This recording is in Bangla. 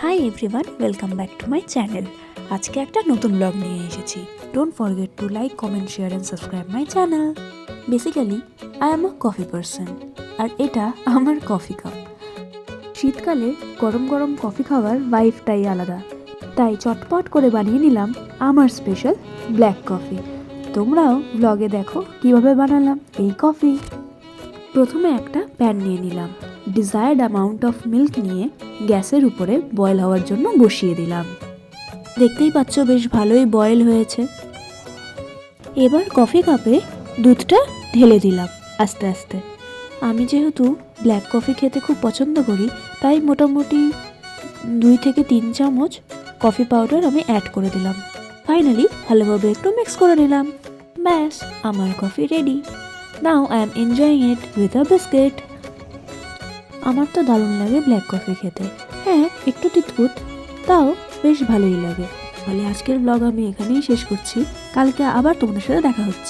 High everyone, welcome back to my channel. আজকে একটা নতুন ব্লগ নিয়ে এসেছি। Don't forget to like, comment, share and subscribe my channel. Basically I am a coffee person, আর এটা আমার কফি কাপ। শীতকালে গরম গরম কফি খাওয়ার ভাইবটাই আলাদা, তাই চটপট করে বানিয়ে নিলাম আমার স্পেশাল ব্ল্যাক কফি। তোমরাও ব্লগে দেখো কিভাবে বানালাম এই কফি। প্রথমে একটা প্যান নিয়ে নিলাম, ডিজায়ার্ড অ্যামাউন্ট অফ মিল্ক নিয়ে গ্যাসের উপরে বয়েল হওয়ার জন্য বসিয়ে দিলাম। দেখতেই পাচ্ছ বেশ ভালোই বয়েল হয়েছে। এবার কফি কাপে দুধটা ঢেলে দিলাম আস্তে আস্তে। আমি যেহেতু ব্ল্যাক কফি খেতে খুব পছন্দ করি, তাই মোটামুটি 2 থেকে 3 চামচ কফি পাউডার আমি অ্যাড করে দিলাম। ফাইনালি ভালোভাবে একটু মিক্স করে নিলাম। ব্যাস, আমার coffee ready. Now I am enjoying it with a biscuit. আমার তো দারুণ লাগে ব্ল্যাক কফি খেতে। হ্যাঁ, একটু তিতকুট, তাও বেশ ভালোই লাগে। তাহলে আজকের ব্লগ আমি এখানেই শেষ করছি। কালকে আবার তোমাদের সাথে দেখা হচ্ছে।